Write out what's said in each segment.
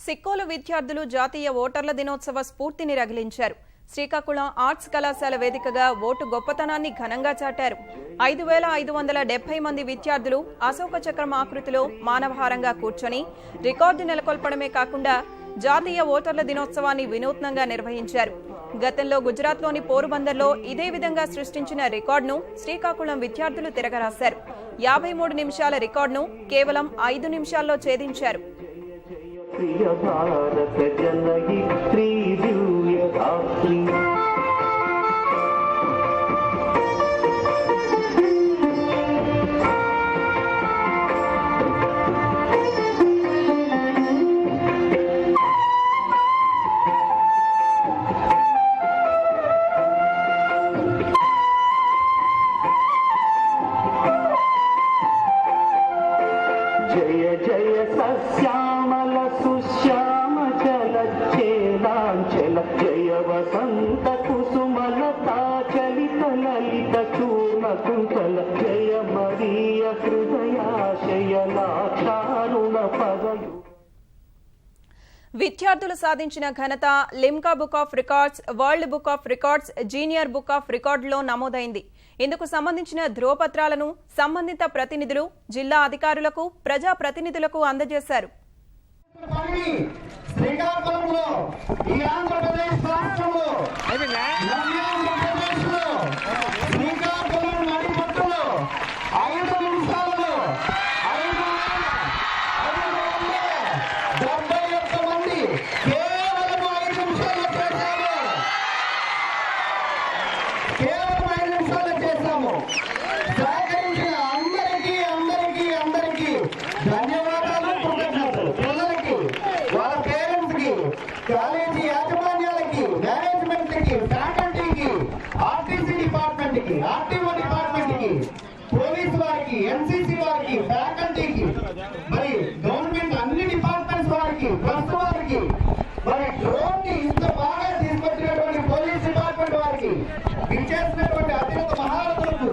సిక్కోలు విద్యార్థులు జాతీయ ఓటర్ల దినోత్సవ స్ఫూర్తిని రగిలించారు. శ్రీకాకుళం ఆర్ట్స్ కళాశాల వేదికగా ఓటు గొప్పతనాన్ని ఘనంగా చాటారు. 5570 మంది విద్యార్థులు అశోక చక్రం ఆకృతిలో మానవహారంగా కూర్చొని రికార్డు నెలకొల్పడమే కాకుండా జాతీయ ఓటర్ల దినోత్సవాన్ని వినూత్నంగా నిర్వహించారు. గతంలో గుజరాత్లోని పోరుబందర్లో ఇదే విధంగా సృష్టించిన రికార్డును శ్రీకాకుళం విద్యార్థులు తిరగరాశారు. 53 నిమిషాల రికార్డును కేవలం 5 నిమిషాల్లో ఛేదించారు. प्रिय भारत जनयित्री दिव्यदात्री जय जय सस्यामल सुश्याम जलच्छेलांचल जय वसंत कुसुमलता चलित ललित चूर्ण कुंचल जय मरीय हृदयाशयलाक्षारुण पदयु. విద్యార్థులు సాధించిన ఘనత Limca book of records, world book of records, junior book of రికార్డులో నమోదైంది. ఇందుకు సంబంధించిన ధ్రువపత్రాలను సంబంధిత ప్రతినిధులు జిల్లా అధికారులకు, ప్రజా ప్రతినిధులకు అందజేశారు. ధన్యవాదాలు, కృతజ్ఞతలు. పిల్లలకి, వాళ్ళ పేరెంట్స్ కి, కాలేజీ యాజమాన్యాలకి, మేనేజ్మెంట్ కి, ఫ్యాకల్టీకి, ఆర్టీసీ డిపార్ట్మెంట్ కి, ఆర్టీఓ డిపార్ట్మెంట్ కి, పోలీస్ వారికి, ఎన్సీసీ వారికి, ఫ్యాకల్టీకి, మరి గవర్నమెంట్ అన్ని డిపార్ట్మెంట్స్ వారికి, ప్రెస్ వారికి, మరి డ్రోన్ ని ఇంత బాగా తీసుకొచ్చినటువంటి పోలీస్ డిపార్ట్మెంట్ వారికి, ఇచ్చేసినటువంటి అత్యంత మహారథులకు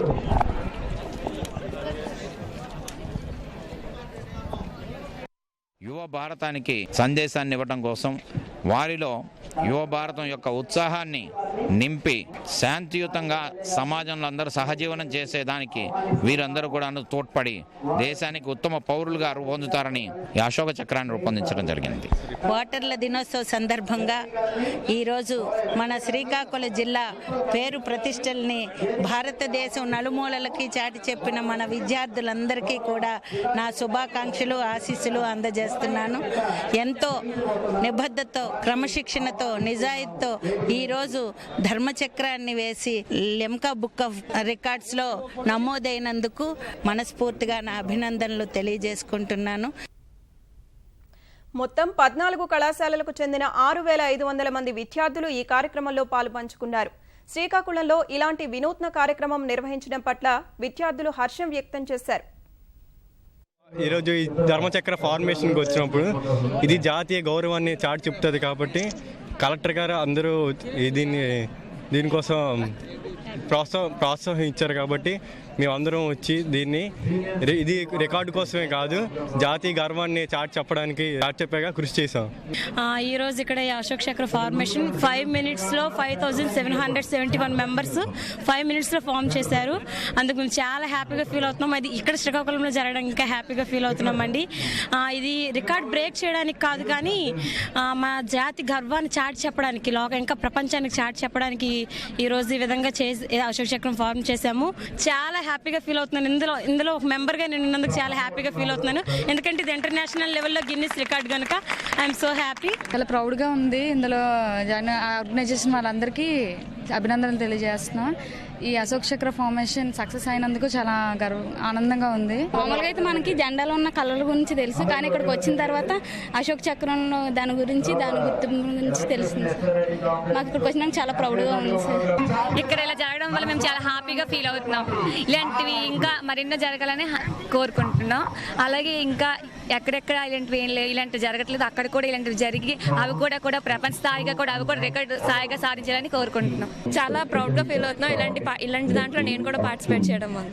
యువ భారతానికి సందేశాన్ని ఇవ్వడం కోసం, వారిలో యువ భారతం యొక్క ఉత్సాహాన్ని నింపి శాంతియుతంగా సమాజంలో అందరూ సహజీవనం చేసేదానికి వీరందరూ కూడా తోడ్పడి దేశానికి ఉత్తమ పౌరులుగా రూపొందుతారని ఈ అశోక చక్రాన్ని రూపొందించడం జరిగింది. ఓటర్ల దినోత్సవ సందర్భంగా ఈరోజు మన శ్రీకాకుళం జిల్లా పేరు ప్రతిష్టల్ని భారతదేశం నలుమూలలకి చాటి చెప్పిన మన విద్యార్థులందరికీ కూడా నా శుభాకాంక్షలు, ఆశీస్సులు అందజేస్తున్నాను. ఎంతో నిబద్ధతతో, క్రమశిక్షణతో, నిజాయితీతో ఈరోజు ధర్మచక్రాన్ని వేసి లిమ్కా బుక్ ఆఫ్ రికార్డ్స్ లో నమోదైనందుకు మనస్ఫూర్తిగా నా అభినందనలు తెలియజేసుకుంటున్నాను. మొత్తం 14 కళాశాలలకు చెందిన 6500 మంది విద్యార్థులు ఈ కార్యక్రమంలో పాలుపంచుకున్నారు. శ్రీకాకుళంలో ఇలాంటి వినూత్న కార్యక్రమం నిర్వహించడం పట్ల విద్యార్థులు హర్షం వ్యక్తం చేశారు. ఈరోజు ఈ ధర్మచక్ర ఫార్మేషన్కి వచ్చినప్పుడు ఇది జాతీయ గౌరవాన్ని చాటి చెప్తుంది కాబట్టి కలెక్టర్ గారు అందరూ దీనికోసం ప్రోత్సహించారు. కాబట్టి మేమందరం వచ్చి ఇది రికార్డు కోసమే కాదు, జాతీయ గర్వాన్ని చాటి చెప్పగా కృషి చేశాం. ఈరోజు ఇక్కడ అశోక్ చక్ర ఫార్మేషన్ 5 minutesలో 5771 మెంబర్స్ 5 minutesలో ఫామ్ చేశారు. అందుకు మేము చాలా హ్యాపీగా ఫీల్ అవుతున్నాం. అది ఇక్కడ శ్రీకాకుళంలో జరగడం ఇంకా హ్యాపీగా ఫీల్ అవుతున్నామండి. ఇది రికార్డ్ బ్రేక్ చేయడానికి కాదు, కానీ మా జాతి గర్వాన్ని చాటి చెప్పడానికి, ఇంకా ప్రపంచానికి చాటి చెప్పడానికి ఈరోజు ఈ విధంగా అశోక్ చక్రం ఫార్మ్ చేశాము. చాలా హ్యాపీగా ఫీల్ అవుతున్నాను. ఇందులో ఒక మెంబర్గా నేను ఉన్నందుకు చాలా హ్యాపీగా ఫీల్ అవుతున్నాను. ఎందుకంటే ఇది ఇంటర్నేషనల్ లెవెల్లో గిన్నిస్ రికార్డ్ కనుక ఐఎమ్ సో హ్యాపీ. చాలా ప్రౌడ్గా ఉంది. ఇందులో ఆర్గనైజేషన్ వాళ్ళందరికీ అభినందనలు తెలియజేస్తున్నాం. ఈ అశోక్ చక్ర ఫార్మేషన్ సక్సెస్ అయినందుకు చాలా ఆనందంగా ఉంది. మామూలుగా అయితే మనకి జెండాలో ఉన్న కలర్ గురించి తెలుసు, కానీ ఇక్కడికి వచ్చిన తర్వాత అశోక్ చక్రంలో దాని గుర్తింపు గురించి తెలిసింది. మాకు ఇక్కడికి వచ్చినాక చాలా ప్రౌడ్గా ఉంది సార్. ఇక్కడ ఇలా జరగడం వల్ల మేము చాలా హ్యాపీగా ఫీల్ అవుతున్నాం. ఇలాంటివి ఇంకా మరెన్నో జరగాలని కోరుకుంటున్నాం. అలాగే ఇంకా ఎక్కడెక్కడ ఇలాంటివి జరగట్లేదు, అక్కడ కూడా ఇలాంటివి జరిగి అవి కూడా ప్రపంచ స్థాయిగా కూడా అవి కూడా రికార్డు స్థాయిగా సాధించాలని కోరుకుంటున్నాం. చాలా ప్రౌడ్గా ఫీల్ అవుతున్నాం. ఇలాంటి దాంట్లో నేను కూడా పార్టిసిపేట్ చేయడం వల్ల